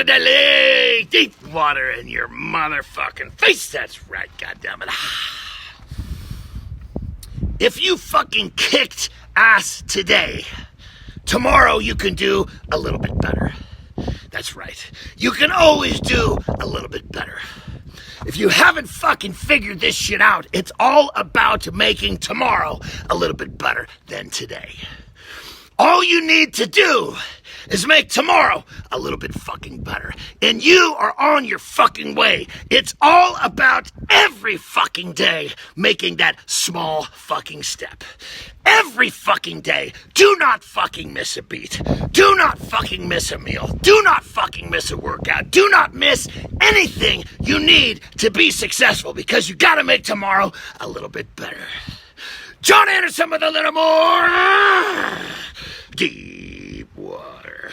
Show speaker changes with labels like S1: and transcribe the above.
S1: to delay deep water in your motherfucking face. That's right, goddammit. If you fucking kicked ass today, tomorrow you can do a little bit better. That's right. You can always do a little bit better. If you haven't fucking figured this shit out, it's all about making tomorrow a little bit better than today. All you need to do is make tomorrow a little bit fucking better. And you are on your fucking way. It's all about every fucking day making that small fucking step. Every fucking day. Do not fucking miss a beat. Do not fucking miss a meal. Do not fucking miss a workout. Do not miss anything you need to be successful, because you gotta make tomorrow a little bit better. John Andersen with a little more deep water.